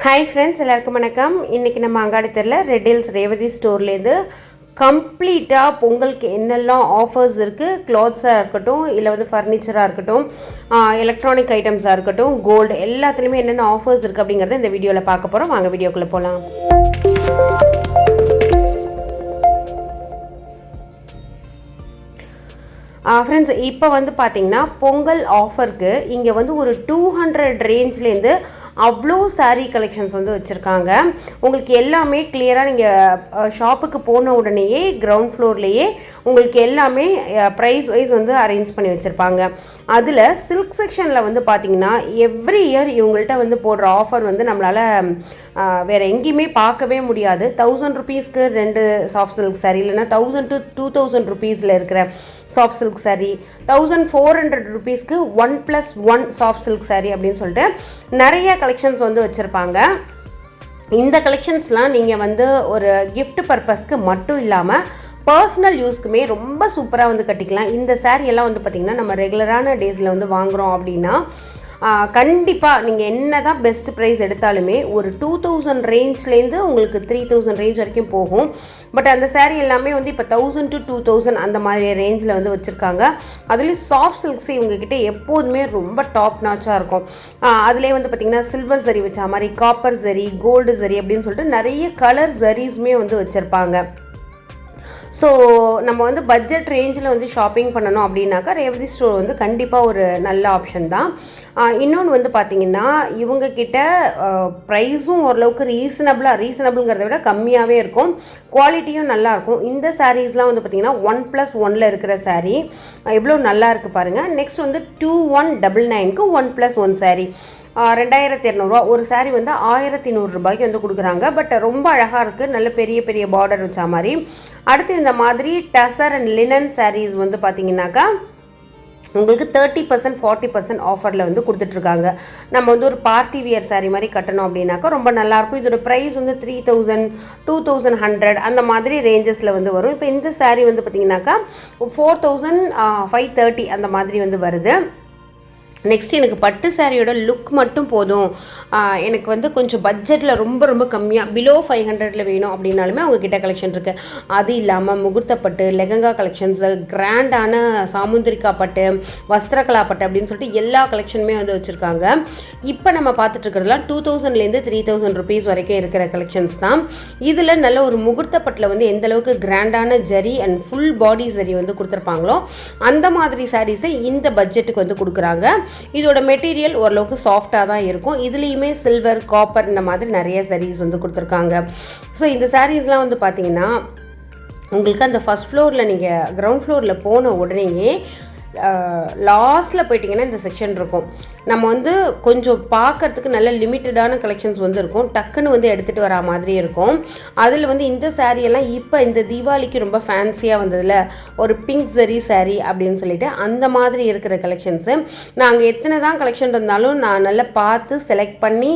Hi friends, எல்லாருக்கும் வணக்கம். இன்றைக்கி நம்ம அங்காடி தெருல ரெட் ஹில்ஸ் ரேவதி ஸ்டோர்லேருந்து கம்ப்ளீட்டாக பொங்கலுக்கு என்னெல்லாம் ஆஃபர்ஸ் இருக்குது, க்ளாத்ஸாக இருக்கட்டும், இல்லை வந்து ஃபர்னிச்சராக இருக்கட்டும், எலக்ட்ரானிக் ஐட்டம்ஸாக இருக்கட்டும், கோல்டு எல்லாத்துலேயுமே என்னென்ன ஆஃபர்ஸ் இருக்குது அப்படிங்கிறத இந்த வீடியோவில் பார்க்க போகிறோம். வாங்க வீடியோக்குள்ளே போகலாம். ஃப்ரெண்ட்ஸ், இப்போ வந்து பார்த்திங்கன்னா பொங்கல் ஆஃபருக்கு இங்கே வந்து ஒரு 200 ரேஞ்ச்லேருந்து அவ்வளோ சாரீ கலெக்ஷன்ஸ் வந்து வச்சுருக்காங்க. உங்களுக்கு எல்லாமே கிளியராக நீங்கள் ஷாப்புக்கு போன உடனேயே கிரவுண்ட் ஃப்ளோர்லேயே உங்களுக்கு எல்லாமே ப்ரைஸ் வைஸ் வந்து அரேஞ்ச் பண்ணி வச்சுருப்பாங்க. அதில் சில்க் செக்ஷனில் வந்து பார்த்திங்கன்னா எவ்ரி இயர் இவங்கள்ட்ட வந்து போடுற ஆஃபர் வந்து நம்மளால் வேறு எங்கேயுமே பார்க்கவே முடியாது. 1000 ருபீஸ்க்கு 2 சாஃப்ட் சில்க் சாரீ, இல்லைனா 1000 to 2000 ருபீஸில் இருக்கிற சாஃப்ட் சில்க் சாரீ, 1400 ருபீஸ்க்கு 1+1 சாஃப்ட் சில்க் சாரீ அப்படின்னு சொல்லிட்டு நிறைய கலெக்ஷன்ஸ் வந்து வச்சுருப்பாங்க. இந்த கலெக்ஷன்ஸ்லாம் நீங்கள் வந்து ஒரு கிஃப்ட் பர்பஸ்க்கு மட்டும் இல்லாமல் பர்சனல் யூஸ்க்குமே ரொம்ப சூப்பராக வந்து கட்டிக்கலாம். இந்த சாரீ எல்லாம் வந்து பார்த்திங்கன்னா நம்ம ரெகுலரான டேஸில் வந்து வாங்குகிறோம் அப்படின்னா கண்டிப்பாக நீங்கள் என்ன தான் பெஸ்ட் ப்ரைஸ் எடுத்தாலுமே ஒரு 2000 ரேஞ்ச்லேருந்து உங்களுக்கு 3000 ரேஞ்ச் வரைக்கும் போகும். பட் அந்த சாரீ எல்லாமே வந்து இப்போ 1000 to 2000 அந்த மாதிரி ரேஞ்சில் வந்து வச்சுருக்காங்க. அதுலேயும் சாஃப்ட் சில்க்ஸ் இவங்ககிட்ட எப்போதுமே ரொம்ப டாப் நாச்சாக இருக்கும். அதிலே வந்து பார்த்திங்கன்னா சில்வர் ஜரி வச்ச மாதிரி, காப்பர் ஜரி, கோல்டு ஜரி அப்படின்னு சொல்லிட்டு நிறைய கலர் ஜரீஸுமே வந்து வச்சுருப்பாங்க. ஸோ நம்ம வந்து பட்ஜெட் ரேஞ்சில் வந்து ஷாப்பிங் பண்ணணும் அப்படின்னாக்கா ரேவதி ஸ்டோர் வந்து கண்டிப்பாக ஒரு நல்ல ஆப்ஷன் தான். இன்னொன்று வந்து பார்த்திங்கன்னா இவங்கக்கிட்ட ப்ரைஸும் ஓரளவுக்கு ரீசனபிள்ங்கிறத விட கம்மியாகவே இருக்கும். குவாலிட்டியும் நல்லாயிருக்கும். இந்த சாரீஸ்லாம் வந்து பார்த்திங்கன்னா 1+1 இருக்கிற சாரீ எவ்வளோ நல்லா இருக்குது பாருங்கள். நெக்ஸ்ட் வந்து 2199க்கு 1+1 சாரீ 2200 ஒரு சாரீ வந்து 1100 ரூபாய்க்கு வந்து கொடுக்குறாங்க. பட் ரொம்ப அழகாக இருக்குது, நல்ல பெரிய பெரிய பார்டர் வச்ச மாதிரி. அடுத்து இந்த மாதிரி டசர் அண்ட் லினன் சாரீஸ் வந்து பார்த்திங்கனாக்கா உங்களுக்கு 30% 40% ஆஃபரில் வந்து கொடுத்துட்ருக்காங்க. நம்ம வந்து ஒரு பார்ட்டி வியர் சாரீ மாதிரி கட்டணும் அப்படின்னாக்கா ரொம்ப நல்லாயிருக்கும். இதோட ப்ரைஸ் வந்து 3000 2100 அந்த மாதிரி ரேஞ்சஸில் வந்து வரும். இப்போ இந்த சாரீ வந்து பார்த்திங்கனாக்கா 4530 அந்த மாதிரி வந்து வருது. நெக்ஸ்ட் எனக்கு பட்டு சாரியோட லுக் மட்டும் போதும், எனக்கு வந்து கொஞ்சம் பட்ஜெட்டில் ரொம்ப ரொம்ப கம்மியாக பிலோ 500 வேணும் அப்படின்னாலுமே அவங்கக்கிட்ட கலெக்ஷன் இருக்குது. அது இல்லாமல் முகூர்த்தப்பட்டு, லெகங்கா கலெக்ஷன்ஸு, கிராண்டான சாமுந்திரிக்கா பட்டு, வஸ்திரகலா பட்டு அப்படின்னு சொல்லிட்டு எல்லா கலெக்ஷனுமே வந்து வச்சுருக்காங்க. இப்போ நம்ம பார்த்துட்ருக்கிறதுலாம் 2000லேருந்து 3000 ருபீஸ் வரைக்கும் இருக்கிற கலெக்ஷன்ஸ் தான். இதில் நல்ல ஒரு முகூர்த்தப்பட்டில் வந்து எந்தளவுக்கு கிராண்டான zari and full body zari வந்து கொடுத்துருப்பாங்களோ அந்த மாதிரி சாரீஸை இந்த பட்ஜெட்டுக்கு வந்து கொடுக்குறாங்க. இதோட மெட்டீரியல் ஓரளவுக்கு சாஃப்டாக தான் இருக்கும். இதுலேயுமே சில்வர், காப்பர் இந்த மாதிரி நிறைய சாரீஸ் வந்து கொடுத்துருக்காங்க. ஸோ இந்த சாரீஸ்லாம் வந்து பார்த்திங்கன்னா உங்களுக்கு அந்த ஃபஸ்ட் ஃப்ளோரில் நீங்கள் கிரவுண்ட் ஃப்ளோரில் போன உடனேயே லாஸ்ட்டில் போயிட்டிங்கன்னா இந்த செக்ஷன் இருக்கும். நம்ம வந்து கொஞ்சம் பார்க்குறதுக்கு நல்ல லிமிட்டடான கலெக்ஷன்ஸ் வந்து இருக்கும். டக்குன்னு வந்து எடுத்துகிட்டு வரா மாதிரி இருக்கும். அதில் வந்து இந்த சாரியெல்லாம் இப்போ இந்த தீபாவளிக்கு ரொம்ப ஃபேன்சியாக வந்ததில் ஒரு பிங்க் ஜரி சாரீ அப்படின்னு சொல்லிட்டு அந்த மாதிரி இருக்கிற கலெக்ஷன்ஸு நாங்கள் எத்தனை தான் கலெக்ஷன் இருந்தாலும் நான் நல்லா பார்த்து செலக்ட் பண்ணி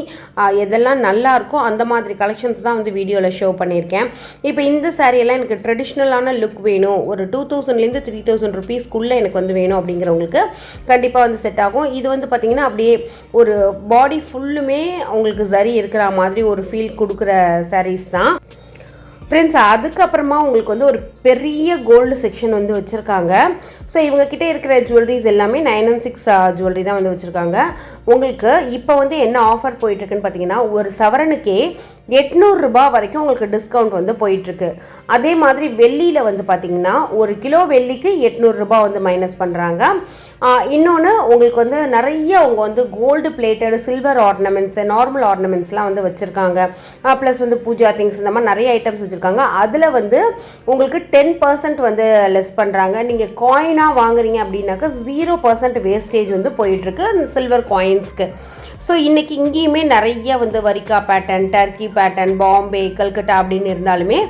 எதெல்லாம் நல்லாயிருக்கோ அந்த மாதிரி கலெக்ஷன்ஸ் தான் வந்து வீடியோவில் ஷோ பண்ணியிருக்கேன். இப்போ இந்த சாரியெல்லாம் எனக்கு ட்ரெடிஷ்னலான லுக் வேணும், ஒரு 2000லேருந்து 3000 ருபீஸ்க்குள்ளே எனக்கு வந்து வேணும் அப்படிங்கிறவங்களுக்கு கண்டிப்பாக வந்து செட் ஆகும். இது வந்து பார்த்திங்கன்னா அப்படியே ஒரு பாடி ஃபுல்லுமே உங்களுக்கு சரி இருக்கிற மாதிரி ஒரு ஃபீல் கொடுக்குற சாரீஸ் தான் ஃப்ரெண்ட்ஸ். அதுக்கப்புறமா உங்களுக்கு வந்து ஒரு பெரிய கோல்டு செக்ஷன் வந்து வச்சுருக்காங்க. ஸோ இவங்கக்கிட்ட இருக்கிற ஜுவல்லரிஸ் எல்லாமே 916 ஜுவல்லரி தான் வந்து வச்சுருக்காங்க. உங்களுக்கு இப்போ வந்து என்ன ஆஃபர் போயிட்டுருக்குன்னு பார்த்தீங்கன்னா ஒரு சவரனுக்கே 800 ரூபாய் வரைக்கும் உங்களுக்கு டிஸ்கவுண்ட் வந்து போயிட்டுருக்கு. அதே மாதிரி வெள்ளியில் வந்து பார்த்திங்கன்னா 1 கிலோ வெள்ளிக்கு 800 ரூபாய் வந்து மைனஸ் பண்ணுறாங்க. இன்னொன்று உங்களுக்கு வந்து நிறைய அவங்க வந்து gold plated silver ornaments, normal ஆர்னமெண்ட்ஸ்லாம் வந்து வச்சுருக்காங்க. ப்ளஸ் வந்து பூஜா திங்ஸ் இந்த மாதிரி நிறைய ஐட்டம்ஸ் வச்சுருக்காங்க. அதில் வந்து உங்களுக்கு 10% வந்து லெஸ் பண்ணுறாங்க. நீங்கள் காயினாக வாங்குறீங்க அப்படின்னாக்கா 0% வேஸ்டேஜ் வந்து போயிட்டுருக்கு அந்த சில்வர் காயின்ஸ்க்கு. ஸோ இன்றைக்கி இங்கேயுமே நிறைய வந்து வரிக்கா pattern, Turkey pattern, Bombay, Calcutta அப்படின்னு இருந்தாலுமே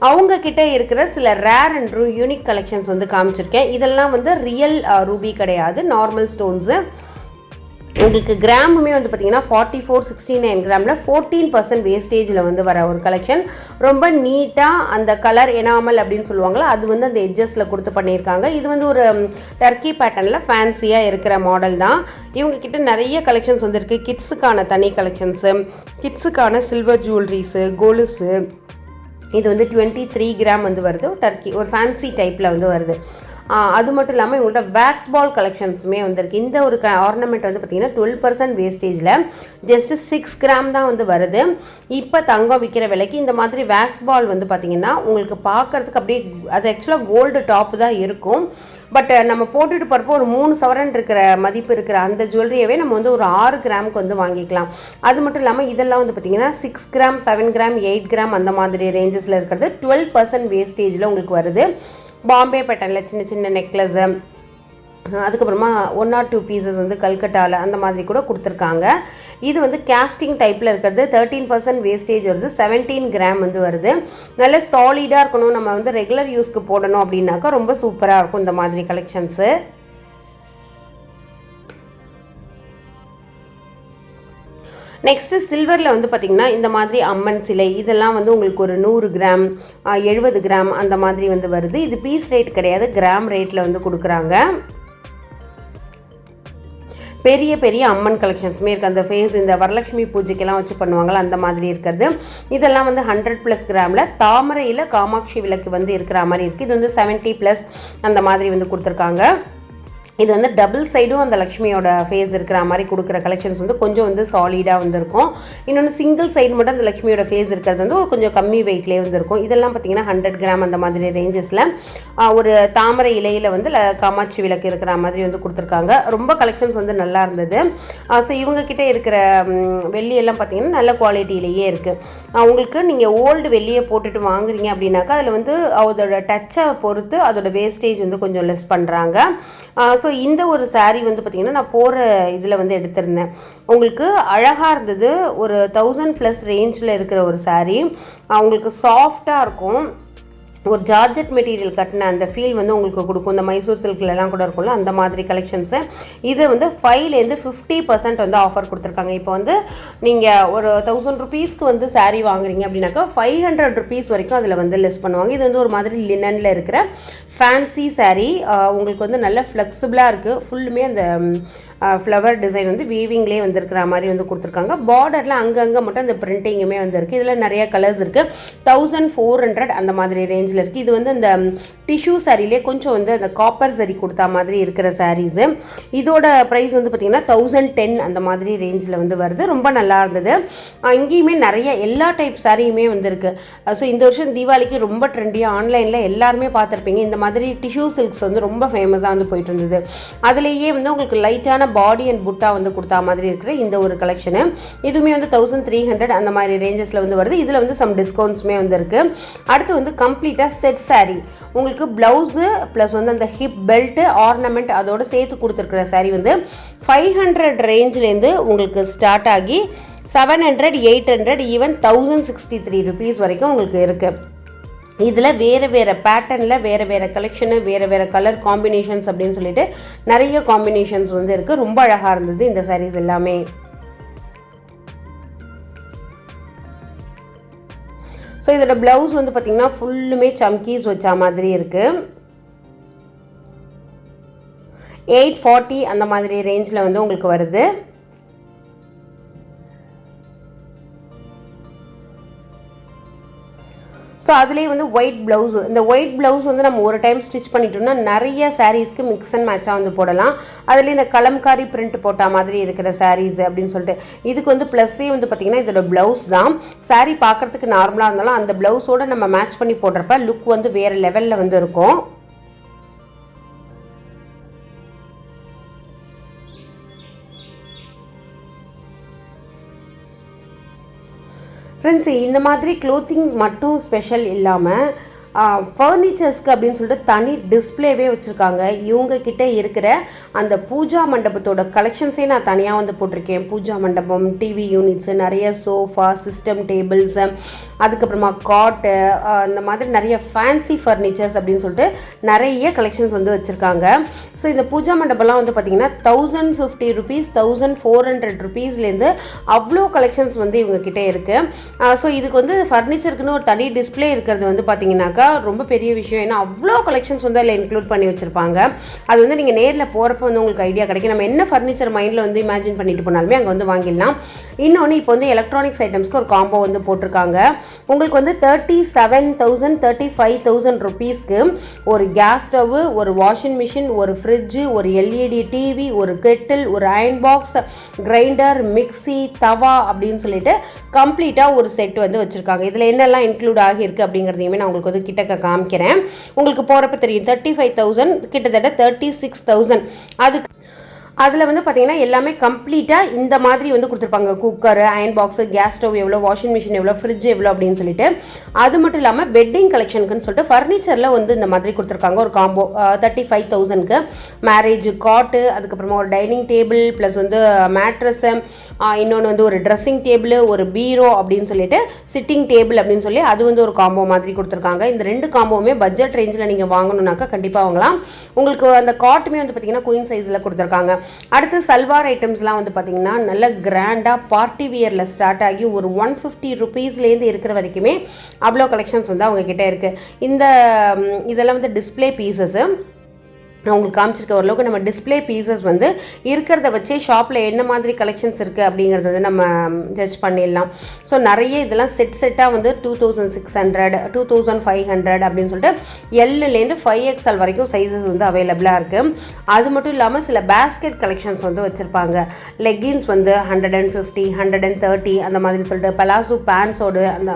அவங்கக்கிட்ட இருக்கிற சில ரேர் அண்ட் யூனிக் கலெக்ஷன்ஸ் வந்து காமிச்சிருக்கேன். இதெல்லாம் வந்து ரியல் ரூபி கிடையாது, நார்மல் ஸ்டோன்ஸு. உங்களுக்கு கிராமுமே வந்து பார்த்திங்கன்னா 4469 கிராமில் 14% வேஸ்டேஜில் வந்து வர ஒரு கலெக்ஷன். ரொம்ப நீட்டாக அந்த கலர் எனாமல் அப்படின்னு சொல்லுவாங்களா, அது வந்து அந்த எட்ஜஸில் கொடுத்து பண்ணியிருக்காங்க. இது வந்து ஒரு டர்க்கி பேட்டர்னில் ஃபேன்சியாக இருக்கிற மாடல் தான். இவங்கக்கிட்ட நிறைய கலெக்ஷன்ஸ் வந்து இருக்குது. கிட்ஸுக்கான தனி கலெக்ஷன்ஸு, கிட்ஸுக்கான சில்வர் ஜுவல்லரிஸு, கொலுசு. இது வந்து 23 கிராம் வந்து வருது. டர்க்கி ஒரு ஃபேன்சி டைப்பில் வந்து வருது. அது மட்டும் இல்லாமல் இவங்கள்ட்ட வேக்ஸ் பால் கலெக்ஷன்ஸுமே வந்துருக்கு. இந்த ஒரு ஆர்னமெண்ட் வந்து பார்த்திங்கன்னா 12% வேஸ்டேஜில் ஜஸ்ட்டு 6 கிராம் தான் வந்து வருது. இப்போ தங்கம் விற்கிற விலைக்கு இந்த மாதிரி வேக்ஸ் பால் வந்து பார்த்திங்கன்னா உங்களுக்கு பார்க்குறதுக்கு அப்படியே அது ஆக்சுவலாக கோல்டு டாப்பு தான் இருக்கும். பட் நம்ம போட்டுட்டு போகிறப்போ ஒரு 3 சவரன் இருக்கிற மதிப்பு இருக்கிற அந்த ஜுவல்லரியவே நம்ம வந்து ஒரு 6 கிராமுக்கு வந்து வாங்கிக்கலாம். அது மட்டும் இல்லாமல் இதெல்லாம் வந்து பார்த்திங்கன்னா 6 கிராம், 7 கிராம், 8 கிராம் அந்த மாதிரி ரேஞ்சஸில் இருக்கிறது 12% வேஸ்டேஜில் உங்களுக்கு வருது. பாம்பே பேட்டர்னில் சின்ன சின்ன நெக்லஸு, அதுக்கப்புறமா 1 or 2 பீசஸ் வந்து கல்கட்டாவில் அந்த மாதிரி கூட கொடுத்துருக்காங்க. இது வந்து கேஸ்டிங் டைப்பில் இருக்கிறது 13% வேஸ்டேஜ் வருது. 17 கிராம் வந்து வருது. நல்ல சாலிடாக இருக்கணும், நம்ம வந்து ரெகுலர் யூஸ்க்கு போடணும் அப்படின்னாக்கா ரொம்ப சூப்பராக இருக்கும் இந்த மாதிரி கலெக்ஷன்ஸு. நெக்ஸ்ட்டு சில்வரில் வந்து பார்த்திங்கன்னா இந்த மாதிரி அம்மன் சிலை இதெல்லாம் வந்து உங்களுக்கு ஒரு 100 கிராம் 70 கிராம் அந்த மாதிரி வந்து வருது. இது பீஸ் ரேட் கிடையாது, கிராம் ரேட்டில் வந்து கொடுக்குறாங்க. பெரிய பெரிய அம்மன் கலெக்ஷன்ஸுமே இருக்குது. அந்த ஃபேஸ் இந்த வரலட்சுமி பூஜைக்கெல்லாம் வச்சு பண்ணுவாங்களா அந்த மாதிரி இருக்கிறது. இதெல்லாம் வந்து 100+ கிராமில் தாமரையில் காமாட்சி விளக்கு வந்து இருக்கிற மாதிரி இருக்குது. இது வந்து 70+ அந்த மாதிரி வந்து கொடுத்துருக்காங்க. இது வந்து டபுள் சைடும் அந்த லக்ஷ்மியோட ஃபேஸ் இருக்கிற மாதிரி கொடுக்குற கலெக்ஷன்ஸ் வந்து கொஞ்சம் வந்து சாலிடாக வந்துருக்கும். இன்னொன்று சிங்கிள் சைடு மட்டும் அந்த லக்ஷ்மியோட ஃபேஸ் இருக்கிறது வந்து கொஞ்சம் கம்மி வெயிட்லேயே வந்துருக்கும். இதெல்லாம் பார்த்திங்கன்னா 100 கிராம் அந்த மாதிரி ரேஞ்சஸில் ஒரு தாமரை இலையில் வந்து காமாட்சி விளக்கு இருக்கிற மாதிரி வந்து கொடுத்துருக்காங்க. ரொம்ப கலெக்ஷன்ஸ் வந்து நல்லா இருந்தது. ஸோ இவங்கக்கிட்ட இருக்கிற வெள்ளியெல்லாம் பார்த்திங்கன்னா நல்ல குவாலிட்டியிலேயே இருக்குது. உங்களுக்கு நீங்கள் ஓல்டு வெள்ளியை போட்டுட்டு வாங்குறீங்க அப்படின்னாக்கா அதில் வந்து அதோட டச்சை பொறுத்து அதோட வேஸ்டேஜ் வந்து கொஞ்சம் லெஸ் பண்ணுறாங்க. ஸோ இந்த ஒரு சாரீ வந்து பார்த்திங்கன்னா நான் போகிற இதில் வந்து எடுத்திருந்தேன். உங்களுக்கு அழகாக இருந்தது. ஒரு 1000+ ரேஞ்சில் இருக்கிற ஒரு சாரீ. உங்களுக்கு சாஃப்டாக இருக்கும். ஒரு ஜார்ஜெட் மெட்டீரியல் கட்டின அந்த ஃபீல் வந்து உங்களுக்கு கொடுக்கும். இந்த மைசூர் சில்க்லலாம் கூட இருக்கும்ல அந்த மாதிரி கலெக்ஷன்ஸு. இது வந்து 5லேருந்து 50% வந்து ஆஃபர் கொடுத்துருக்காங்க. இப்போ வந்து நீங்கள் ஒரு 1000 ருபீஸ்க்கு வந்து சாரீ வாங்குறீங்க அப்படின்னாக்கா 500 ருபீஸ் வரைக்கும் அதில் வந்து லெஸ் பண்ணுவாங்க. இது வந்து ஒரு மாதிரி லினனில் இருக்கிற ஃபேன்சி சாரீ. உங்களுக்கு வந்து நல்ல ஃப்ளெக்சிபிளாக இருக்குது. ஃபுல்லுமே அந்த ஃப்ளவர் டிசைன் வந்து வீவிங்லேயே வந்துருக்கிற மாதிரி வந்து கொடுத்துருக்காங்க. பார்டரில் அங்கங்கே மட்டும் அந்த பிரிண்டிங்குமே வந்துருக்கு. இதில் நிறைய கலர்ஸ் இருக்குது. 1400 அந்த மாதிரி ரேஞ்சில் இருக்குது. இது வந்து இந்த டிஷ்யூ சாரிலே கொஞ்சம் வந்து அந்த காப்பர் சரி கொடுத்தா மாதிரி இருக்கிற சாரீஸு. இதோட ப்ரைஸ் வந்து பார்த்திங்கன்னா 1010 அந்த மாதிரி ரேஞ்சில் வந்து வருது. ரொம்ப நல்லா இருந்தது. இங்கேயுமே நிறைய எல்லா டைப் சாரியுமே வந்துருக்கு. ஸோ இந்த வருஷம் தீபாவளிக்கு ரொம்ப ட்ரெண்டியாக ஆன்லைனில் எல்லாருமே பார்த்துருப்பீங்க. இந்த மாதிரி டிஷ்யூ சில்க்ஸ் வந்து ரொம்ப ஃபேமஸாக வந்து போயிட்டு இருந்தது. அதுலேயே வந்து உங்களுக்கு லைட்டான பாடி அண்ட் புட்டா வந்து கொடுத்தா மாதிரி இருக்கிற இந்த ஒரு கலெக்ஷனு. இதுவுமே வந்து 1300 அந்த மாதிரி ரேஞ்சஸில் வந்து வருது. இதில் வந்து சம் டிஸ்கவுண்ட்ஸுமே வந்து இருக்குது. அடுத்து வந்து கம்ப்ளீட்டாக செட் சாரீ. உங்களுக்கு ப்ளவுஸு ப்ளஸ் வந்து அந்த ஹிப் பெல்ட்டு ஆர்னமெண்ட் அதோடு சேர்த்து கொடுத்துருக்குற சாரீ வந்து 500 ரேஞ்சிலேருந்து உங்களுக்கு ஸ்டார்ட் ஆகி 700, 800, ஈவன் 1063 ருபீஸ் வரைக்கும் உங்களுக்கு இருக்குது. இதில் வேறு வேறு பேட்டர்னில் வேறு வேறு கலெக்ஷனு வேறு வேறு கலர் காம்பினேஷன்ஸ் அப்படின்னு சொல்லிட்டு நிறைய காம்பினேஷன்ஸ் வந்து இருக்குது. ரொம்ப அழகாக இருந்தது இந்த சாரீஸ் எல்லாமே. ஸோ இதோட ப்ளவுஸ் வந்து பார்த்திங்கன்னா ஃபுல்லுமே சம்கீஸ் வச்சா மாதிரி இருக்குது. 840 அந்த மாதிரி ரேஞ்சில் வந்து உங்களுக்கு வருது. ஸோ அதுலேயே வந்து ஒயிட் ப்ளவுஸு. இந்த ஒயிட் ப்ளவுஸ் வந்து நம்ம ஒரு டைம் ஸ்டிச் பண்ணிட்டோம்னா நிறைய சாரீஸ்க்கு மிக்ஸ் அண்ட் மேட்சாக வந்து போடலாம். அதுலேயே இந்த கலம்காரி பிரிண்ட் போட்ட மாதிரி இருக்கிற சாரீஸ் அப்படின்னு சொல்லிட்டு இதுக்கு வந்து ப்ளஸ்ஸே வந்து பார்த்திங்கன்னா இதோட ப்ளவுஸ் தான். சாரீ பார்க்குறதுக்கு நார்மலாக இருந்தாலும் அந்த ப்ளவுஸோடு நம்ம மேட்ச் பண்ணி போடுறப்ப லுக் வந்து வேறு லெவலில் வந்து இருக்கும். ஃப்ரெண்ட்ஸ், இந்த மாதிரி க்ளோத்திங்ஸ் மட்டும் ஸ்பெஷல் இல்லாமல் ஃபர்னிச்சர்ஸ்க்கு அப்படின்னு சொல்லிட்டு தனி டிஸ்பிளேவே வச்சுருக்காங்க. இவங்கக்கிட்ட இருக்கிற அந்த பூஜா மண்டபத்தோட கலெக்ஷன்ஸே நான் தனியாக வந்து போட்டிருக்கேன். பூஜா மண்டபம், டிவி யூனிட்ஸு, நிறைய சோஃபா, சிஸ்டம் டேபிள்ஸு, அதுக்கப்புறமா காட்டு, இந்த மாதிரி நிறைய ஃபேன்சி ஃபர்னிச்சர்ஸ் அப்படின்னு சொல்லிட்டு நிறைய கலெக்ஷன்ஸ் வந்து வச்சுருக்காங்க. ஸோ இந்த பூஜா மண்டபம்லாம் வந்து பார்த்திங்கன்னா 1050 rupees 1400 rupeesலேருந்து அவ்வளோ கலெக்ஷன்ஸ் வந்து இவங்கக்கிட்ட இருக்குது. ஸோ இதுக்கு வந்து ஃபர்னிச்சருக்குன்னு ஒரு தனி டிஸ்பிளே இருக்கிறது வந்து பார்த்திங்கனாக்கா ரொம்ப பெரிய விஷயம். ஏன்னா அவ்வளோ கலெக்ஷன்ஸ் வந்து அதில் இன்க்ளூட் பண்ணி வச்சுருப்பாங்க. அது வந்து நீங்கள் நேரில் போகிறப்ப வந்து உங்களுக்கு ஐடியா கிடைக்கும். நம்ம என்ன ஃபர்னிச்சர் மைண்டில் வந்து இமேஜின் பண்ணிட்டு போனாலுமே அங்கே வந்து வாங்கிடலாம். இன்னொன்று இப்போ வந்து எலக்ட்ரானிக்ஸ் ஐட்டம்ஸ்க்கு ஒரு காம்போ வந்து போட்டிருக்காங்க. உங்களுக்கு வந்து 37,000 35,000 rupeesக்கு ஒரு கேஸ் ஸ்டவ்வு, ஒரு வாஷிங் மிஷின், ஒரு ஃப்ரிட்ஜு, ஒரு எல்இடி டிவி, ஒரு கெட்டில், ஒரு அயன் பாக்ஸ், கிரைண்டர், மிக்சி, தவா அப்படின்னு சொல்லிட்டு கம்ப்ளீட்டாக ஒரு செட் வந்து வச்சுருக்காங்க. இதில் என்னெல்லாம் இன்க்ளூட் ஆகியிருக்கு அப்படிங்கிறதையுமே நான் உங்களுக்கு வந்து கிட்டக்க காமிக்கிறேன். உங்களுக்கு போகிறப்ப தெரியும். 35,000 கிட்டத்தட்ட 36,000. அதில் வந்து பார்த்திங்கன்னா எல்லாமே கம்ப்ளீட்டாக இந்த மாதிரி வந்து கொடுத்துருப்பாங்க. Cooker, iron box, gas stove எவ்வளோ, வாஷிங் மிஷின் எவ்வளோ, ஃப்ரிட்ஜ் எவ்வளோ அப்படின்னு சொல்லிட்டு. அது மட்டும் இல்லாமல் வெட்டிங் கலெக்ஷனுக்குன்னு சொல்லிட்டு ஃபர்னிச்சரில் வந்து இந்த மாதிரி கொடுத்துருக்காங்க ஒரு காம்போ 35,000க்கு. மேரேஜ் காட்டு, அதுக்கப்புறமா ஒரு டைனிங் டேபிள் ப்ளஸ் வந்து மேட்ரஸு, இன்னொன்று வந்து ஒரு ட்ரெஸ்ஸிங் டேபிள், ஒரு பீரோ அப்படின்னு சொல்லிட்டு சிட்டிங் டேபிள் அப்படின்னு சொல்லி அது வந்து ஒரு காம்போ மாதிரி கொடுத்துருக்காங்க. இந்த 2 காம்போவுமே பட்ஜெட் ரேஞ்சில் நீங்கள் வாங்கணுன்னாக்கா கண்டிப்பாக வாங்கலாம். உங்களுக்கு அந்த காட்டுமே வந்து பார்த்திங்கன்னா குயின் சைஸில் கொடுத்துருக்காங்க. அடுத்து சல்வார் ஐட்டம்ஸ்லாம் வந்து பார்த்திங்கன்னா நல்ல கிராண்டாக பார்ட்டி வியரில் ஸ்டார்ட் ஆகி ஒரு 150 rupeesலேருந்து இருக்கிற வரைக்குமே அவ்வளோ கலெக்ஷன்ஸ் வந்து அவங்கக்கிட்ட இருக்குது. இதெல்லாம் வந்து டிஸ்பிளே பீசஸ்ஸு நான் உங்களுக்கு காமிச்சிருக்க ஓரளவுக்கு நம்ம டிஸ்பிளே பீசஸ் வந்து இருக்கிறத வச்சே ஷாப்பில் என்ன மாதிரி கலெக்ஷன்ஸ் இருக்குது அப்படிங்கிறது வந்து நம்ம ஜட்ஜ் பண்ணிடலாம். ஸோ நிறைய இதெல்லாம் செட்டாக வந்து 2600 2500 அப்படின்னு சொல்லிட்டு எல்லுலேருந்து 5XL வரைக்கும் சைஸஸ் வந்து அவைலபிளாக இருக்குது. அது மட்டும் இல்லாமல் சில பேஸ்கெட் கலெக்ஷன்ஸ் வந்து வச்சுருப்பாங்க. லெக்கின்ஸ் வந்து 150 130 அந்த மாதிரி சொல்லிட்டு பலாசோ பேண்ட்ஸோடு அந்த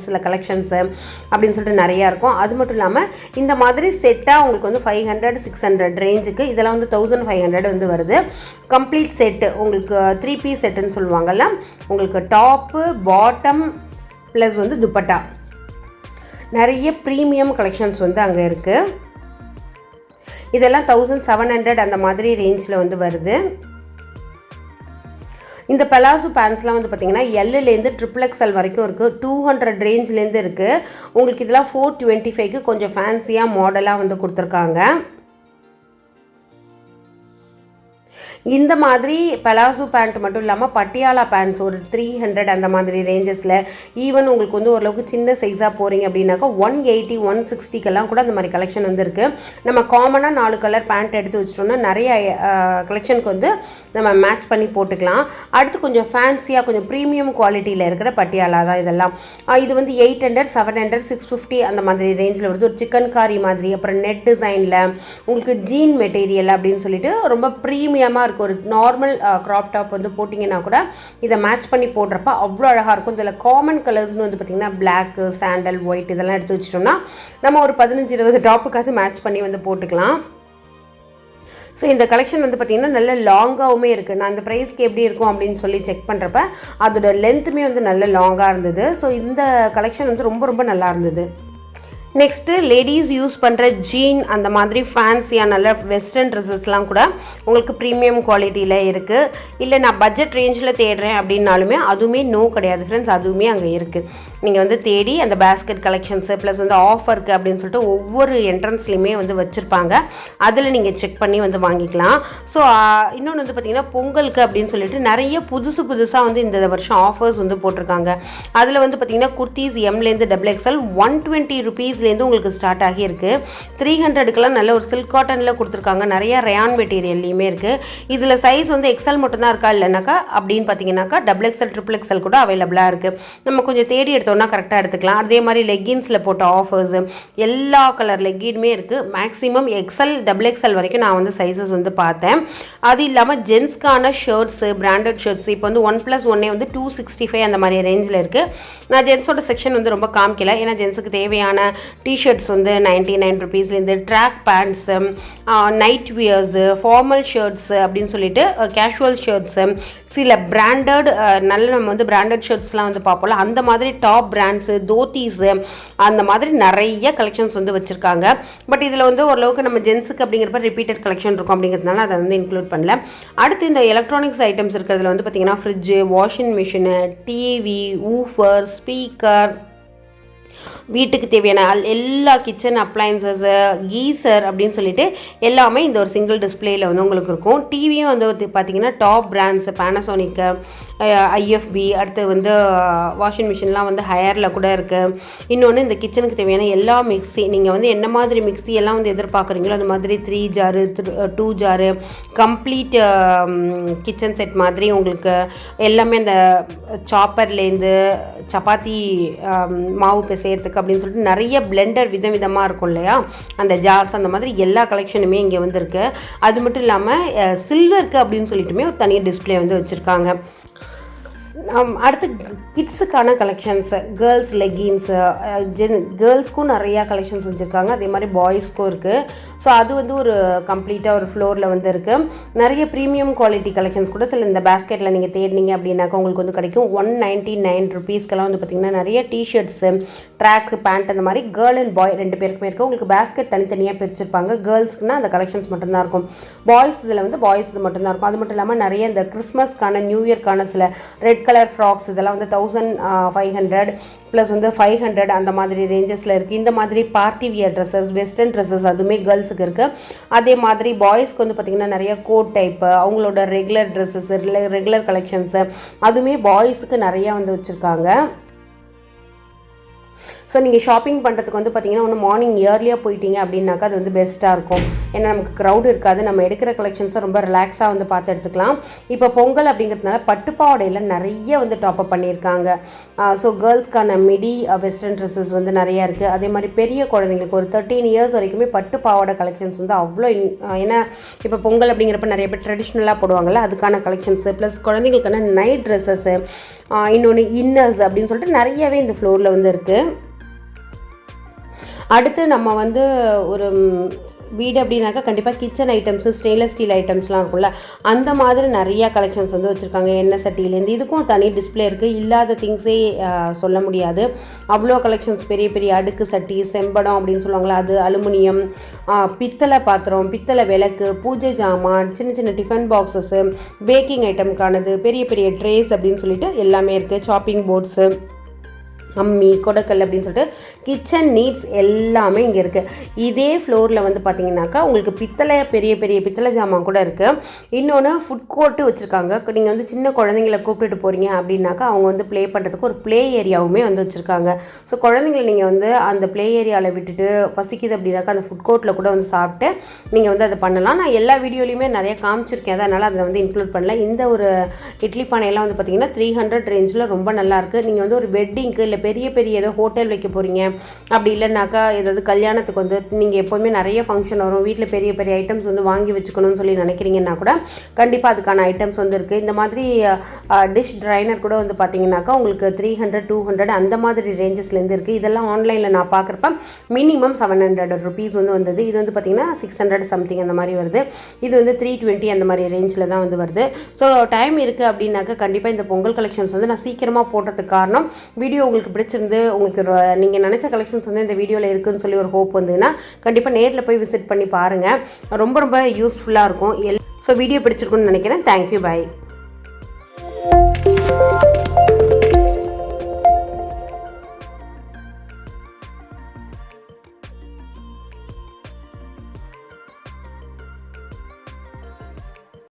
சில கலெக்ஷன்ஸு அப்படின்னு சொல்லிட்டு நிறையா இருக்கும். அது மட்டும் இல்லாமல் இந்த மாதிரி செட்டாக உங்களுக்கு வந்து 500 600 ரேஞ்சுக்கு இதெல்லாம் வந்து 1500 வந்து வருது. கம்ப்ளீட் செட்டு உங்களுக்கு 3 பீஸ் செட்டுன்னு சொல்லுவாங்கல்ல, உங்களுக்கு டாப்பு, பாட்டம் ப்ளஸ் வந்து துப்பட்டா, நிறைய ப்ரீமியம் கலெக்ஷன்ஸ் வந்து அங்கே இருக்குது. இதெல்லாம் 1700 அந்த மாதிரி ரேஞ்சில் வந்து வருது. இந்த பலாசோ பேண்ட்ஸ்லாம் வந்து பார்த்திங்கன்னா எல்லுலேருந்து XXL வரைக்கும் இருக்குது. 200 ரேஞ்ச்லேருந்து இருக்குது. உங்களுக்கு இதெல்லாம் 425க்கு கொஞ்சம் ஃபேன்சியாக மாடலாக வந்து கொடுத்துருக்காங்க. இந்த மாதிரி பலாசோ பேண்ட் மட்டும் இல்லாமல் பட்டியாலா பேண்ட்ஸ் ஒரு 300 அந்த மாதிரி ரேஞ்சஸில், ஈவன் உங்களுக்கு வந்து ஓரளவுக்கு சின்ன சைஸாக போகிறீங்க அப்படின்னாக்கா 180 160க்கெல்லாம் கூட அந்த மாதிரி கலெக்ஷன் வந்து இருக்குது. நம்ம காமனாக 4 கலர் பேண்ட் எடுத்து வச்சிட்டோம்னா நிறைய கலெக்ஷனுக்கு வந்து நம்ம மேட்ச் பண்ணி போட்டுக்கலாம். அடுத்து கொஞ்சம் ஃபேன்சியாக கொஞ்சம் ப்ரீமியம் குவாலிட்டியில் இருக்கிற பட்டியாலா தான் இதெல்லாம். இது வந்து 800 700 650 அந்த மாதிரி ரேஞ்சில் வருது. ஒரு சிக்கன் காரி மாதிரி, அப்புறம் நெட் டிசைனில் உங்களுக்கு ஜீன் மெட்டீரியல் அப்படின்னு சொல்லிட்டு ரொம்ப ப்ரீமியமாக இருக்கும். ஒரு நார்மல் க்ராப் டாப் வந்து போட்டிங்கன்னா கூட இதை மேட்ச் பண்ணி போடுறப்ப அவ்வளோ அழகாக இருக்கும். இதில் காமன் கலர்ஸ்னு வந்து பார்த்திங்கன்னா பிளாக்கு, சாண்டல், ஒயிட் இதெல்லாம் எடுத்து வச்சிட்டோம்னா நம்ம ஒரு 15-20 டாப்புக்காவது மேட்ச் பண்ணி வந்து போட்டுக்கலாம். ஸோ இந்த கலெக்ஷன் வந்து பார்த்திங்கன்னா நல்ல லாங்காகவுமே இருக்குது. நான் இந்த ப்ரைஸ்க்கு எப்படி இருக்கும் அப்படின்னு சொல்லி செக் பண்ணுறப்ப அதோட லென்த்துமே வந்து நல்ல லாங்காக இருந்தது. ஸோ இந்த கலெக்ஷன் வந்து ரொம்ப ரொம்ப நல்லா இருந்தது. நெக்ஸ்ட்டு லேடிஸ் யூஸ் பண்ணுற ஜீன் அந்த மாதிரி ஃபேன்சியாக நல்ல வெஸ்டர்ன் ட்ரெஸ்ஸஸ்லாம் கூட உங்களுக்கு ப்ரீமியம் குவாலிட்டியில் இருக்குது. இல்லை நான் பட்ஜெட் ரேஞ்சில் தேடுறேன் அப்படின்னாலுமே அதுவுமே நோ கிடையாது ஃப்ரெண்ட்ஸ், அதுவுமே அங்கே இருக்குது. நீங்கள் வந்து தேடி அந்த பேஸ்கெட் கலெக்ஷன்ஸு ப்ளஸ் வந்து ஆஃபருக்கு அப்படின்னு சொல்லிட்டு ஒவ்வொரு என்ட்ரன்ஸ்லையுமே வந்து வச்சுருப்பாங்க. அதில் நீங்கள் செக் பண்ணி வந்து வாங்கிக்கலாம். ஸோ இன்னொன்று வந்து பார்த்திங்கன்னா பொங்கலுக்கு அப்படின்னு சொல்லிட்டு நிறைய புதுசாக வந்து இந்த வருஷம் ஆஃபர்ஸ் வந்து போட்டிருக்காங்க. அதில் வந்து பார்த்திங்கன்னா குர்த்திஸ் எம்லேருந்து XXL 120 rupeesலேருந்து உங்களுக்கு ஸ்டார்ட் ஆகியிருக்கு. 300க்கெல்லாம் நல்ல ஒரு சில்க் காட்டனில் கொடுத்துருக்காங்க. நிறைய ரயான் மெட்டீரியல்லையுமே இருக்குது. இதில் சைஸ் வந்து எக்ஸல் மட்டும்தான் இருக்கா இல்லைனாக்கா அப்படின்னு பார்த்தீங்கன்னாக்கா XXL XXL கூட அவைலபிளாக இருக்குது. நம்ம கொஞ்சம் தேடி எடுத்தோம்னா கரெக்டாக எடுத்துக்கலாம். அதே மாதிரி லெக்கின்ஸில் போட்ட ஆஃபர்ஸு எல்லா கலர் லெக்கினுமே இருக்குது. மேக்ஸிமம் XL XXL வரைக்கும் நான் வந்து சைஸஸ் வந்து பார்த்தேன். அது இல்லாமல் ஜென்ஸ்க்கான ஷர்ட்ஸு, பிராண்டட் ஷர்ட்ஸ் இப்போ வந்து 1+1 வந்து 265 அந்த மாதிரி ரேஞ்சில் இருக்குது. நான் ஜென்ஸோட செக்ஷன் வந்து ரொம்ப காமிக்கல, ஏன்னா ஜென்ஸுக்கு தேவையான டிஷர்ட்ஸ் வந்து 99 ருபீஸ்லேருந்து, track pants, night wears, formal shirts அப்படின்னு சொல்லிட்டு கேஷுவல் ஷர்ட்ஸு, சில பிராண்டட் நல்ல நம்ம வந்து பிராண்டட் ஷர்ட்ஸ்லாம் வந்து பார்ப்போம்ல, அந்த மாதிரி டாப் பிராண்ட்ஸு, தோத்தீஸு, அந்த மாதிரி நிறைய கலெக்ஷன்ஸ் வந்து வச்சுருக்காங்க. பட் இதில் வந்து ஓரளவுக்கு நம்ம ஜென்ஸுக்கு அப்படிங்கிறப்ப ரிப்பீட்டட் கலெக்ஷன் இருக்கும் அப்படிங்கிறதுனால அதை வந்து இன்க்ளூட் பண்ணல. அடுத்து இந்த எலக்ட்ரானிக்ஸ் ஐட்டம்ஸ் இருக்கிறதுல வந்து பார்த்திங்கன்னா fridge, washing machine, TV, woofer, speaker, வீட்டுக்கு தேவையான எல்லா கிச்சன் அப்ளையன்சஸ்ஸு, கீசர் அப்படின்னு சொல்லிட்டு எல்லாமே இந்த ஒரு சிங்கிள் டிஸ்பிளேயில் வந்து உங்களுக்கு இருக்கும். டிவியும் வந்து பார்த்திங்கன்னா டாப் பிராண்ட்ஸு, பேனசோனிக்கு, ஐஎஃப்பி, அடுத்து வந்து வாஷிங் மிஷின்லாம் வந்து ஹையரில் கூட இருக்குது. இன்னொன்று இந்த கிச்சனுக்கு தேவையான எல்லா மிக்ஸி, நீங்கள் வந்து என்ன மாதிரி மிக்ஸி எல்லாம் வந்து எதிர்பார்க்குறீங்களோ அது மாதிரி 3 ஜாரு 2 ஜாரு கம்ப்ளீட் கிச்சன் செட் மாதிரி உங்களுக்கு எல்லாமே அந்த சாப்பர்லேருந்து சப்பாத்தி மாவு பிசையறதுக்கு அப்படின்னு சொல்லிட்டு நிறைய பிளெண்டர் விதமாக இருக்கும் இல்லையா, அந்த ஜார்ஸ், அந்த மாதிரி எல்லா கலெக்ஷனுமே இங்கே வந்துருக்கு. அது மட்டும் இல்லாமல் சில்வருக்கு அப்படின்னு சொல்லிட்டுமே ஒரு தனி டிஸ்பிளே வந்து வச்சுருக்காங்க. அடுத்து கிட்ஸுக்கான கலெக்ஷன்ஸு, கேர்ள்ஸ் லெகின்ஸு, கேர்ள்ஸ்க்கும் நிறையா கலெக்ஷன்ஸ் வச்சுருக்காங்க, அதே மாதிரி பாய்ஸ்க்கும் இருக்குது. ஸோ அது வந்து ஒரு கம்ப்ளீட்டாக ஒரு ஃப்ளோரில் வந்து இருக்குது. நிறைய ப்ரீமியம் குவாலிட்டி கலெக்ஷன்ஸ் கூட சில இந்த பேஸ்கெட்டில் நீங்கள் தேடினீங்க அப்படின்னாக்கா உங்களுக்கு வந்து கிடைக்கும். 199 ருபீஸ்க்கெல்லாம் வந்து பார்த்திங்கன்னா நிறைய டிஷர்ட்ஸு, ட்ராக்கு, பேண்ட், அந்த மாதிரி கேர்ள் அண்ட் பாய் 2 பேருக்குமே இருக்குது. உங்களுக்கு பேஸ்கெட் தனித்தனியாக பிரிச்சிருப்பாங்க. கேர்ள்ஸ்க்குனா அந்த கலெக்ஷன்ஸ் மட்டும்தான் இருக்கும். பாய்ஸ் இதில் வந்து பாய்ஸ் இது மட்டும்தான் இருக்கும். அது மட்டும் இல்லாமல் நிறைய இந்த கிறிஸ்மஸ்க்கான, நியூ இயர்க்கான சில ரெட் கலர் ஃப்ராக்ஸ் இதெல்லாம் வந்து 1500 ப்ளஸ் வந்து 500 அந்த மாதிரி ரேஞ்சஸில் இருக்குது. இந்த மாதிரி party wear dresses, western dresses அதுவுமே கேர்ள்ஸுக்கு இருக்குது. அதே மாதிரி பாய்ஸ்க்கு வந்து பார்த்திங்கன்னா நிறைய கோட் டைப்பு, அவங்களோட ரெகுலர் ட்ரெஸ்ஸஸ், ரெகுலர் கலெக்ஷன்ஸு அதுவுமே பாய்ஸுக்கு நிறையா வந்து வச்சுருக்காங்க. ஸோ நீங்கள் ஷாப்பிங் பண்ணுறதுக்கு வந்து பார்த்திங்கன்னா ஒன்று மார்னிங் இயர்லியாக போயிட்டீங்க அப்படின்னாக்கா அது வந்து பெஸ்ட்டாக இருக்கும். ஏன்னா நமக்கு க்ரௌட் இருக்காது, நம்ம எடுக்கிற கலெக்ஷன்ஸை ரொம்ப ரிலாக்ஸாக வந்து பார்த்து எடுத்துக்கலாம். இப்போ பொங்கல் அப்படிங்கிறதுனால பட்டுப்பாவடையில் நிறைய வந்து டாப்அப் பண்ணியிருக்காங்க. ஸோ கேர்ள்ஸ்க்கான மிடி வெஸ்டர்ன் ட்ரெஸ்ஸஸ் வந்து நிறையா இருக்குது. அதே மாதிரி பெரிய குழந்தைங்களுக்கு ஒரு 13 இயர்ஸ் வரைக்குமே பட்டுப்பாவடை கலெக்ஷன்ஸ் வந்து அவ்வளோ ஏன்னா இப்போ பொங்கல் அப்படிங்கிறப்ப நிறைய பேர் ட்ரெடிஷ்னலாக போடுவாங்கள்ல, அதுக்கான கலெக்ஷன்ஸு ப்ளஸ் குழந்தைங்களுக்கான நைட் ட்ரெஸ்ஸஸ்ஸு, இன்னொன்று இன்னர்ஸ் அப்படின்னு சொல்லிட்டு நிறையவே இந்த ஃப்ளோரில் வந்து இருக்குது. அடுத்து நம்ம வந்து ஒரு வீடு அப்படின்னாக்கா கண்டிப்பாக கிச்சன் ஐட்டம்ஸு, ஸ்டெயின்லெஸ் ஸ்டீல் ஐட்டம்ஸ்லாம் இருக்கும்ல, அந்த மாதிரி நிறையா கலெக்ஷன்ஸ் வந்து வச்சுருக்காங்க. எண்ணெய் சட்டியிலேருந்து இதுக்கும் தனி டிஸ்பிளே இருக்குது. இல்லாத திங்ஸே சொல்ல முடியாது, அவ்வளோ கலெக்ஷன்ஸ். பெரிய பெரிய அடுக்கு சட்டி, செம்படம் அப்படின்னு சொல்லுவாங்களா, அது, அலுமினியம், பித்தளை பாத்திரம், பித்தளை விளக்கு, பூஜை ஜாமான், சின்ன சின்ன டிஃபன் பாக்ஸஸ்ஸு, பேக்கிங் ஐட்டம்கானது, பெரிய பெரிய ட்ரேஸ் அப்படின்னு சொல்லிட்டு எல்லாமே இருக்குது. சாப்பிங் போர்ட்ஸு, அம்மி, கொடக்கல் அப்படின்னு சொல்லிட்டு கிச்சன் நீட்ஸ் எல்லாமே இங்கே இருக்குது. இதே ஃப்ளோரில் வந்து பார்த்திங்கனாக்கா உங்களுக்கு பெரிய பெரிய பித்தளை ஜாமான் கூட இருக்குது. இன்னொன்று ஃபுட் கோர்ட்டு வச்சுருக்காங்க. நீங்கள் வந்து சின்ன குழந்தைங்கள கூப்பிட்டுட்டு போகிறீங்க அப்படின்னாக்கா அவங்க வந்து ப்ளே பண்ணுறதுக்கு ஒரு ப்ளே ஏரியாவுமே வந்து வச்சுருக்காங்க. ஸோ குழந்தைங்களை நீங்கள் வந்து அந்த ப்ளே ஏரியாவில் விட்டுட்டு பசிக்குது அப்படின்னாக்கா அந்த ஃபுட் கோர்ட்டில் கூட வந்து சாப்பிட்டு நீங்கள் வந்து அதை பண்ணலாம். நான் எல்லா வீடியோலையுமே நிறைய காமிச்சிருக்கேன், அதனால் அதை வந்து இன்க்ளூட் பண்ணல. இந்த ஒரு இட்லி பானையெல்லாம் வந்து பார்த்திங்கன்னா 300 ரேஞ்சில் ரொம்ப நல்லாயிருக்கு. நீங்கள் வந்து ஒரு வெட்டிங்க்கு இல்லை பெரிய பெரிய ஏதோ ஹோட்டல் வைக்க போகிறீங்க, அப்படி இல்லைனாக்கா ஏதாவது கல்யாணத்துக்கு வந்து நீங்கள் எப்போதுமே நிறைய ஃபங்க்ஷன் வரும், வீட்டில் பெரிய பெரிய ஐட்டம்ஸ் வந்து வாங்கி வச்சுக்கணும்னு சொல்லி நினைக்கிறீங்கன்னா கூட கண்டிப்பாக அதுக்கான ஐட்டம்ஸ் வந்து இருக்குது. இந்த மாதிரி டிஷ் ட்ரைனர் கூட வந்து பார்த்தீங்கன்னாக்கா உங்களுக்கு 300 200 அந்த மாதிரி ரேஞ்சஸ்லேருந்து இருக்குது. இதெல்லாம் ஆன்லைனில் நான் பார்க்குறப்ப மினிமம் 700 ருபீஸ் வந்து வந்தது. இது வந்து பார்த்திங்கன்னா 600 சம்திங் அந்த மாதிரி வருது. இது வந்து 320 அந்த மாதிரி ரேஞ்சில் தான் வந்து வருது. ஸோ டைம் இருக்குது அப்படின்னாக்கா கண்டிப்பாக இந்த பொங்கல் கலெக்ஷன்ஸ் வந்து நான் சீக்கிரமாக போடுறதுக்கு காரணம் வீடியோ உங்களுக்கு பிடிச்சிருந்து உங்களுக்கு நீங்கள் நினச்ச கலெக்ஷன்ஸ் வந்து இந்த வீடியோவில் இருக்குதுன்னு சொல்லி ஒரு ஹோப் வந்துன்னா கண்டிப்பாக நேரில் போய் விசிட் பண்ணி பாருங்கள். ரொம்ப ரொம்ப யூஸ்ஃபுல்லாக இருக்கும். ஸோ வீடியோ பிடிச்சிருக்குன்னு நினைக்கிறேன். தேங்க்யூ, பாய்.